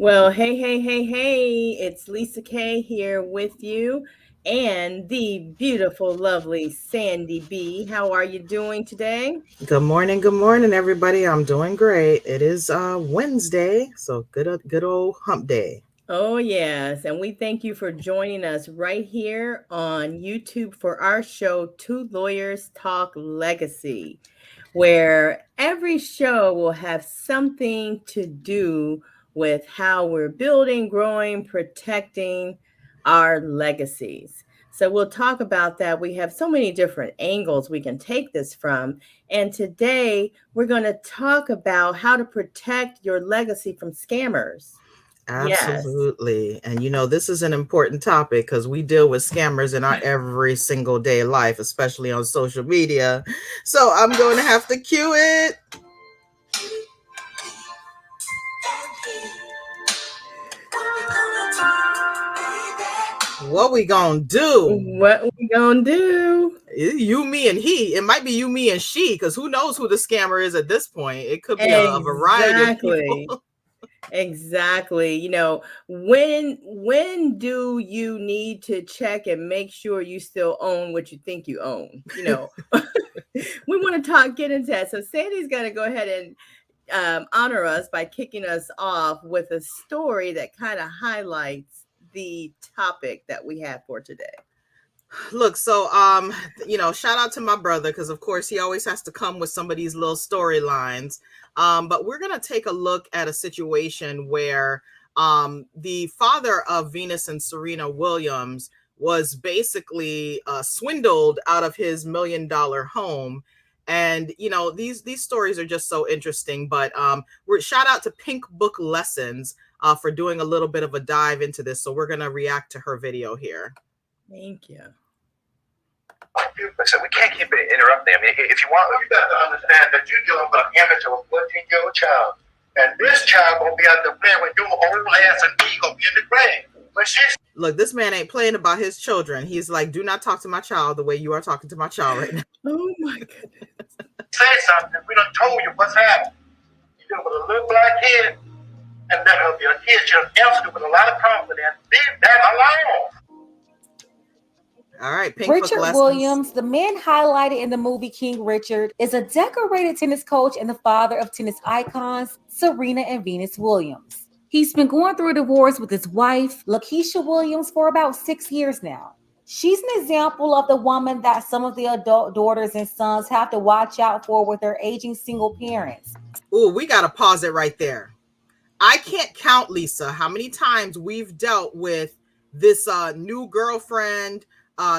Well, hey, it's Lisa K here with you and the beautiful, lovely Sandy B. How are you doing today? Good morning, everybody. I'm doing great. It is Wednesday, so good old hump day. Oh, yes. And we thank you for joining us right here on YouTube for our show, Two Lawyers Talk Legacy, where every show will have something to do with how we're building, growing, protecting our legacies. So we'll talk about that. We have so many different angles we can take this from. And today we're going to talk about how to protect your legacy from scammers. Yes. Absolutely. And this is an important topic because we deal with scammers in our every single day life, especially on social media. So I'm going to have to cue it. What we gonna do? What we gonna do? You, me, and he. It might be you, me, and she, because who knows who the scammer is at this point? It could be a variety of people. Exactly. Exactly. When do you need to check and make sure you still own what you think you own? We want to get into that. So Sandy's got to go ahead and honor us by kicking us off with a story that kind of highlights the topic that we have for today. Look, so shout out to my brother because of course he always has to come with some of these little storylines. But we're gonna take a look at a situation where the father of Venus and Serena Williams was basically swindled out of his $1 million home. And these stories are just so interesting. But we're shout out to Pink Book Lessons for doing a little bit of a dive into this. So we're gonna react to her video here. Thank you. So we can't keep interrupting. I mean, if you want, you got to understand that you're dealing with an image of a 14-year-old child, and this child gonna be out there playing with your old ass, and he gonna be in the grave. But she's look, this man ain't playing about his children. He's like, do not talk to my child the way you are talking to my child right now. Oh my goodness! Say something. We done told you what's happening. You're dealing with a little black kid, and let her be a kid. She done answered it with a lot of confidence. Leave that alone. All right, Pink Richard Williams, the man highlighted in the movie King Richard, is a decorated tennis coach and the father of tennis icons Serena and Venus Williams. He's been going through a divorce with his wife, Lakeisha Williams, for about 6 years now. She's an example of the woman that some of the adult daughters and sons have to watch out for with their aging single parents. Ooh, we got to pause it right there. I can't count, Lisa, how many times we've dealt with this new girlfriend,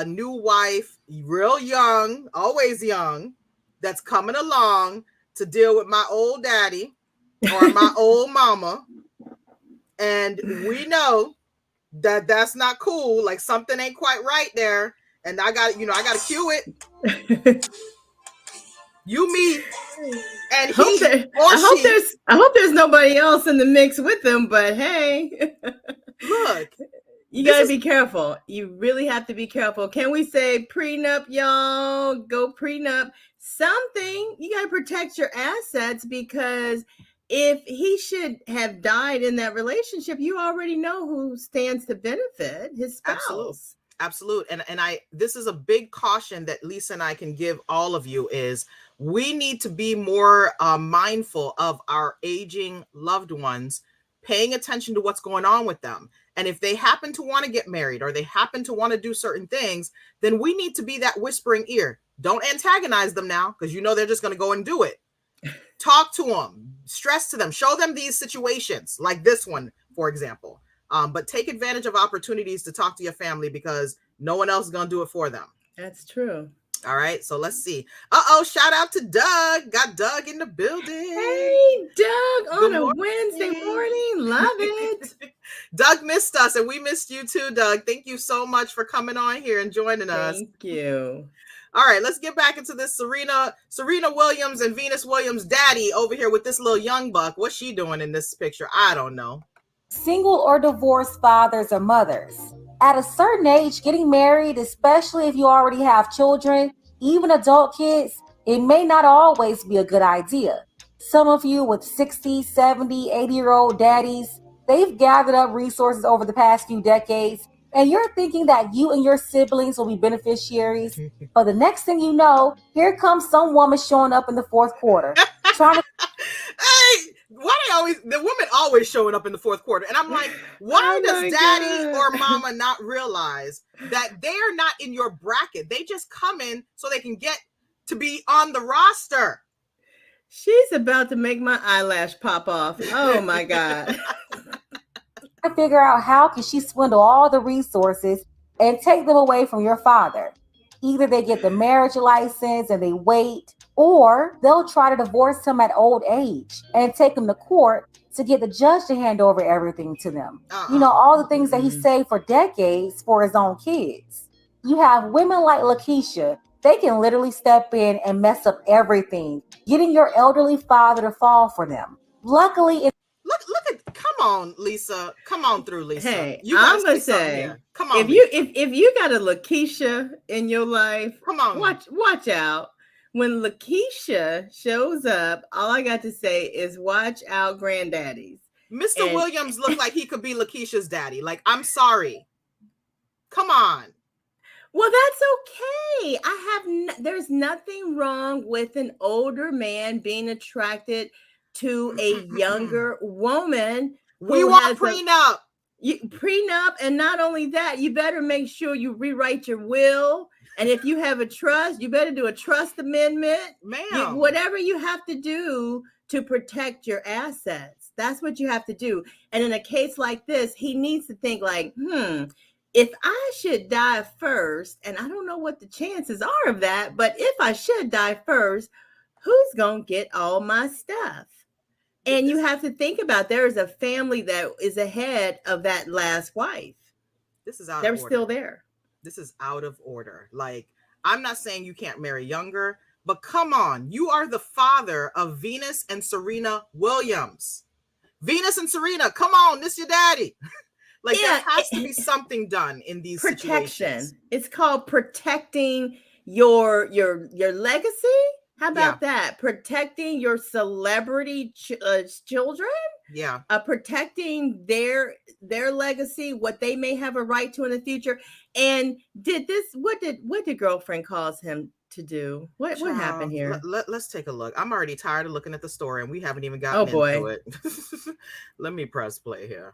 new wife, real young, always young, that's coming along to deal with my old daddy or my old mama. And we know that that's not cool. Like something ain't quite right there. And I got to cue it. You, me, and he. I hope there's nobody else in the mix with them, but hey. Look. You got to be careful. You really have to be careful. Can we say prenup, y'all? Go prenup. Something. You got to protect your assets because if he should have died in that relationship, you already know who stands to benefit, his spouse. Absolutely. And this is a big caution that Lisa and I can give all of you is we need to be more mindful of our aging loved ones, paying attention to what's going on with them. And if they happen to want to get married or they happen to want to do certain things, then we need to be that whispering ear. Don't antagonize them now because they're just going to go and do it. Talk to them, stress to them, show them these situations like this one, for example. But take advantage of opportunities to talk to your family because no one else is going to do it for them. That's true. All right, so let's see. Shout out to Doug. Got Doug in the building. Hey, Doug, on a Wednesday morning. Love it. Doug missed us, and we missed you too, Doug. Thank you so much for coming on here and joining us. Thank you. All right, let's get back into this Serena Williams and Venus Williams' daddy over here with this little young buck. What's she doing in this picture? I don't know. Single or divorced fathers or mothers. At a certain age, getting married, especially if you already have children, even adult kids, it may not always be a good idea. Some of you with 60, 70, 80-year-old daddies They've gathered up resources over the past few decades, and you're thinking that you and your siblings will be beneficiaries. But the next thing you know, here comes some woman showing up in the fourth quarter, trying to Hey, why they always the woman always showing up in the fourth quarter? And I'm like, why Oh does my daddy God. or mama not realize that they're not in your bracket? They just come in so they can get to be on the roster. She's about to make my eyelash pop off. Oh my God. figure out how can she swindle all the resources and take them away from your father. Either they get the marriage license and they wait, or they'll try to divorce him at old age and take him to court to get the judge to hand over everything to them. All the things that he saved for decades for his own kids. You have women like Lakeisha, they can literally step in and mess up everything, getting your elderly father to fall for them. Luckily, Look at, come on, Lisa. Come on through, Lisa. Hey, You gotta I'm gonna say something say, here. Come on, if you Lisa. if you got a Lakeisha in your life, Come on. watch out. When Lakeisha shows up, all I got to say is watch out, granddaddies. Mr. And Williams looked like he could be Lakeisha's daddy. Like, I'm sorry. Come on. well, that's okay. There's nothing wrong with an older man being attracted to a younger woman We who want has a prenup. prenup. And not only that, you better make sure you rewrite your will. And if you have a trust, you better do a trust amendment. Ma'am. Whatever you have to do to protect your assets, that's what you have to do. And in a case like this, he needs to think like, if I should die first, and I don't know what the chances are of that, but if I should die first, who's going to get all my stuff? And you have to think about there is a family that is ahead of that last wife. This is out They're of order. still there. This is out of order. Like, I'm not saying you can't marry younger, but come on. You are the father of Venus and Serena Williams. Venus and Serena, come on. This your daddy. Like, there has to be something done in these situations. It's called protecting your legacy. How about that? Protecting your celebrity children. Yeah. Protecting their legacy, what they may have a right to in the future. And what did girlfriend cause him to do? What happened here? Let's take a look. I'm already tired of looking at the story and we haven't even gotten into it. Let me press play here.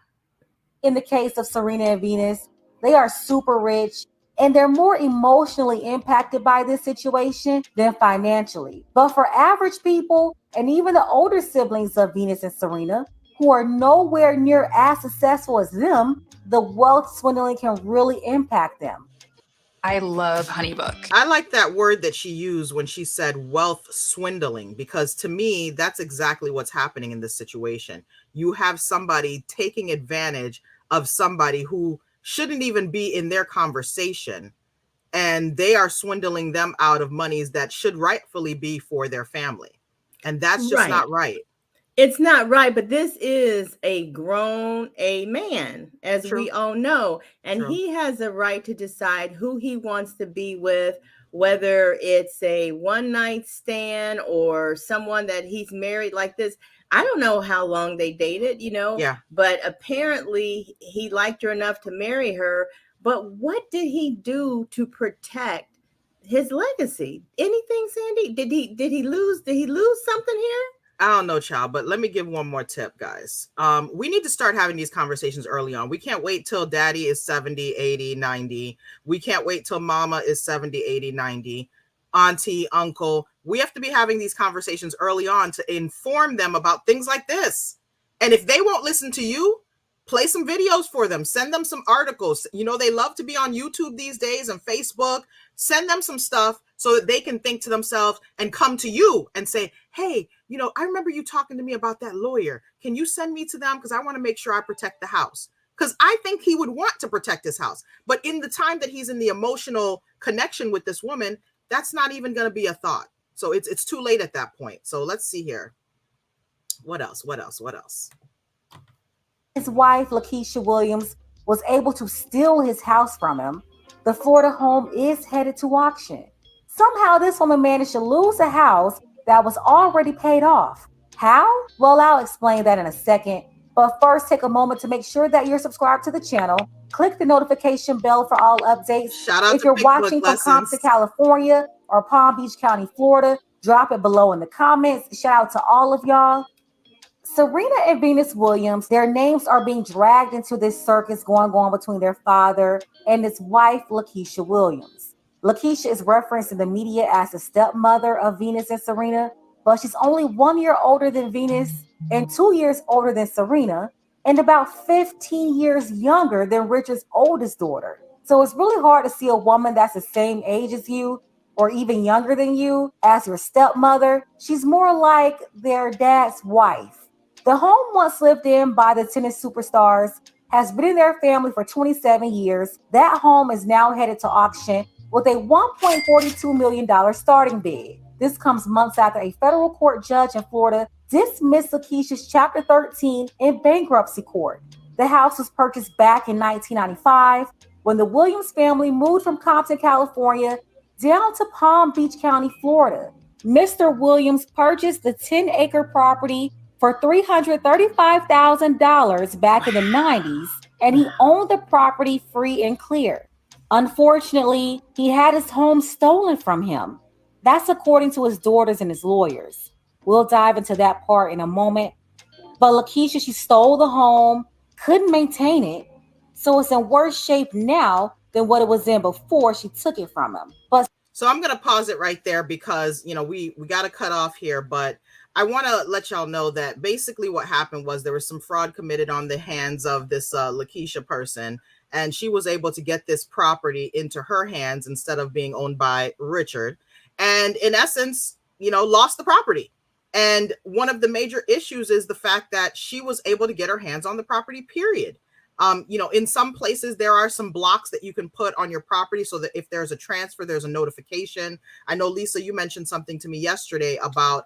In the case of Serena and Venus, they are super rich and they're more emotionally impacted by this situation than financially. But for average people, and even the older siblings of Venus and Serena, who are nowhere near as successful as them, the wealth swindling can really impact them. I love Honeybook. I like that word that she used when she said wealth swindling, because to me, that's exactly what's happening in this situation. You have somebody taking advantage of somebody who shouldn't even be in their conversation, and they are swindling them out of monies that should rightfully be for their family. And that's just not right. It's not right, but this is a man, as we all know, and he has a right to decide who he wants to be with, whether it's a one-night stand or someone that he's married like this. I don't know how long they dated, but apparently he liked her enough to marry her. But what did he do to protect his legacy? Anything, Sandy? Did he lose something here? I don't know, child, but let me give one more tip, guys. We need to start having these conversations early on. We can't wait till daddy is 70, 80, 90. We can't wait till mama is 70, 80, 90. Auntie, uncle. We have to be having these conversations early on to inform them about things like this. And if they won't listen to you, play some videos for them. Send them some articles. They love to be on YouTube these days and Facebook. Send them some stuff so that they can think to themselves and come to you and say, hey, I remember you talking to me about that lawyer. Can you send me to them? Because I want to make sure I protect the house. Because I think he would want to protect his house. But in the time that he's in the emotional connection with this woman, that's not even going to be a thought. So it's too late at that point. So let's see here. What else? His wife, Lakeisha Williams, was able to steal his house from him. The Florida home is headed to auction. Somehow this woman managed to lose a house that was already paid off. How? Well, I'll explain that in a second. But first, take a moment to make sure that you're subscribed to the channel. Click the notification bell for all updates. Shout out If to you're Pickbook watching from Lessons. Compton, California or Palm Beach County, Florida, drop it below in the comments. Shout out to all of y'all. Serena and Venus Williams, their names are being dragged into this circus going on between their father and his wife, Lakeisha Williams. Lakeisha is referenced in the media as the stepmother of Venus and Serena, but she's only 1 year older than Venus and 2 years older than Serena, and about 15 years younger than Richard's oldest daughter. So it's really hard to see a woman that's the same age as you or even younger than you as your stepmother. She's more like their dad's wife. The home once lived in by the tennis superstars has been in their family for 27 years. That home is now headed to auction with a $1.42 million starting bid. This comes months after a federal court judge in Florida dismissed Lakeisha's Chapter 13 in bankruptcy court. The house was purchased back in 1995 when the Williams family moved from Compton, California, down to Palm Beach County, Florida. Mr. Williams purchased the 10-acre property for $335,000 back in the 90s, and he owned the property free and clear. Unfortunately, he had his home stolen from him. That's according to his daughters and his lawyers. We'll dive into that part in a moment. But Lakeisha, she stole the home, couldn't maintain it, so it's in worse shape now than what it was in before she took it from him. So I'm going to pause it right there because, we got to cut off here, but I want to let y'all know that basically what happened was there was some fraud committed on the hands of this Lakeisha person, and she was able to get this property into her hands instead of being owned by Richard, and in essence, lost the property. And one of the major issues is the fact that she was able to get her hands on the property, period. In some places there are some blocks that you can put on your property so that if there's a transfer, there's a notification. I know, Lisa, you mentioned something to me yesterday about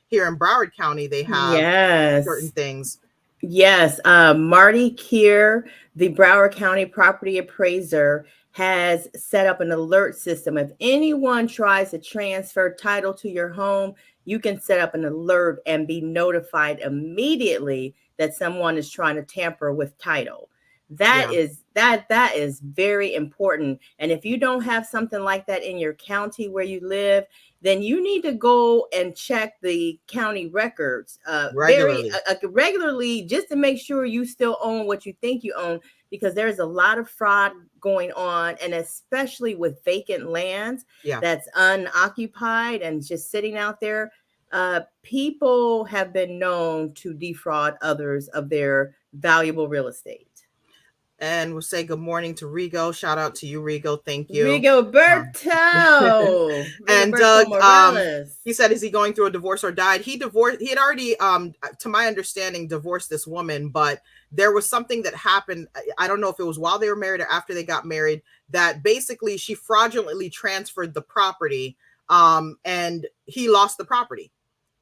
here in Broward County, they have certain things. Yes. Marty Keir, the Broward County property appraiser, has set up an alert system. If anyone tries to transfer title to your home, you can set up an alert and be notified immediately that someone is trying to tamper with title. That is very important. And if you don't have something like that in your county where you live, then you need to go and check the county records regularly just to make sure you still own what you think you own, because there's a lot of fraud going on, and especially with vacant lands that's unoccupied and just sitting out there. People have been known to defraud others of their valuable real estate. And we'll say good morning to Rigo. Shout out to you, Rigo. Thank you. Rigoberto. And Doug, he said, is he going through a divorce or died? He had already, to my understanding, divorced this woman, but there was something that happened. I don't know if it was while they were married or after they got married, that basically she fraudulently transferred the property, and he lost the property.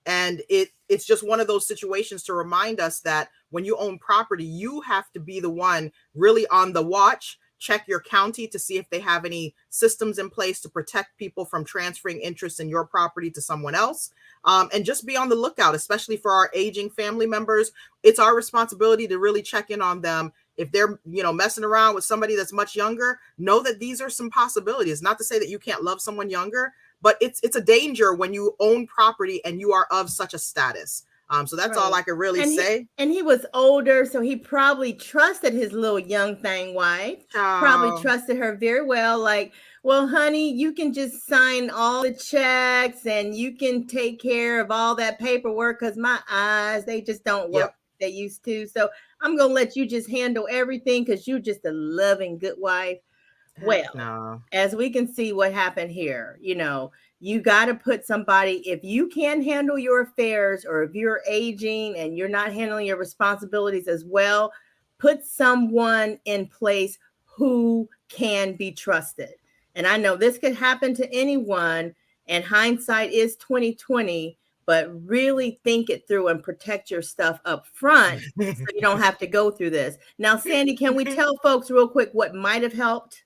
And it's just one of those situations to remind us that when you own property, you have to be the one really on the watch. Check your county to see if they have any systems in place to protect people from transferring interest in your property to someone else. And just be on the lookout, especially for our aging family members. It's our responsibility to really check in on them. If they're, messing around with somebody that's much younger, know that these are some possibilities. Not to say that you can't love someone younger, but it's a danger when you own property and you are of such a status. So that's all I can really say. And he was older, so he probably trusted his little young thing wife. Probably trusted her very well. Like, well, honey, you can just sign all the checks and you can take care of all that paperwork because my eyes, they just don't work like they used to. So I'm going to let you just handle everything because you're just a loving, good wife. As we can see what happened here, you got to put somebody, if you can't handle your affairs or if you're aging and you're not handling your responsibilities as well, put someone in place who can be trusted. And I know this could happen to anyone, and hindsight is 2020, but really think it through and protect your stuff up front so you don't have to go through this. Now, Sandy, can we tell folks real quick what might have helped?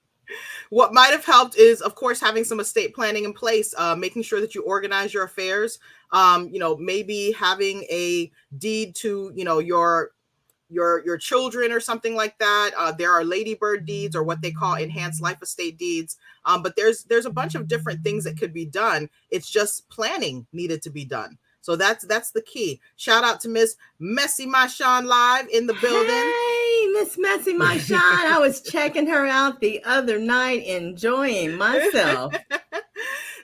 What might have helped is, of course, having some estate planning in place, making sure that you organize your affairs, maybe having a deed to, your your children or something like that. There are ladybird deeds, or what they call enhanced life estate deeds. But there's a bunch of different things that could be done. It's just planning needed to be done. So that's the key. Shout out to Miss Messy Mashan live in the building. Hey, Miss Messy Mashan. I was checking her out the other night, enjoying myself.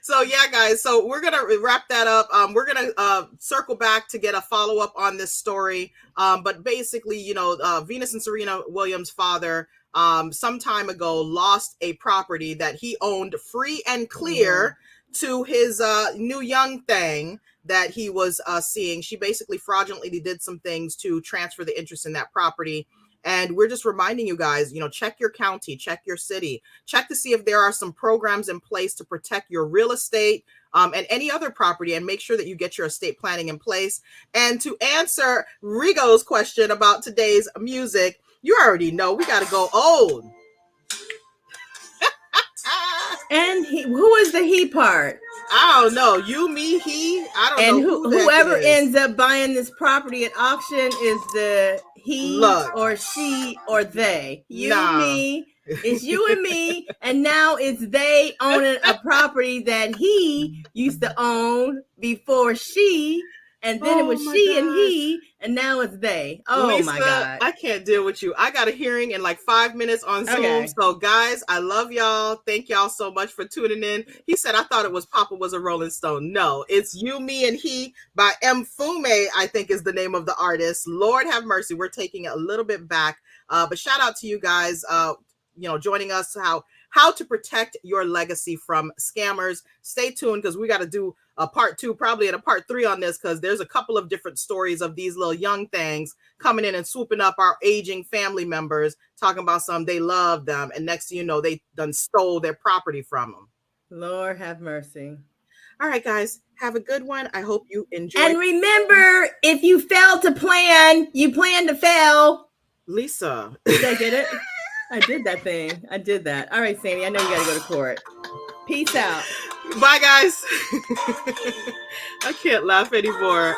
So yeah, guys, so we're going to wrap that up. We're going to circle back to get a follow-up on this story. But basically, you know, Venus and Serena Williams' father, some time ago, lost a property that he owned free and clear to his new young thing that he was seeing. She basically fraudulently did some things to transfer the interest in that property. And we're just reminding you guys, you know, check your county, check your city, check to see if there are some programs in place to protect your real estate and any other property, and make sure that you get your estate planning in place. And to answer Rigo's question about today's music, you already know we got to go old. And who is the he part? I don't know. You, me, he. I don't know. And whoever ends up buying this property at auction is the he or she or they. Me. It's you and me. And now it's they owning a property that he used to own before she. And then it was she and he, and now it's they. Oh, Lisa, my God. I can't deal with you. I got a hearing in like 5 minutes on Zoom. Okay. So, guys, I love y'all. Thank y'all so much for tuning in. He said, I thought it was Papa Was a Rolling Stone. No, it's You, Me, and He by M. Fume, I think is the name of the artist. Lord have mercy. We're taking it a little bit back. But shout out to you guys, you know, joining us, how to protect your legacy from scammers. Stay tuned, because we got to do a part 2, probably at a part 3 on this, because there's a couple of different stories of these little young things coming in and swooping up our aging family members, talking about they love them, and next thing you know, they done stole their property from them. Lord have mercy. All right, guys, have a good one. I hope you enjoy. And remember, if you fail to plan, you plan to fail. Lisa. Did I get it? I did that thing. I did that. All right, Sandy, I know you got to go to court. Peace out. Bye, guys. I can't laugh anymore.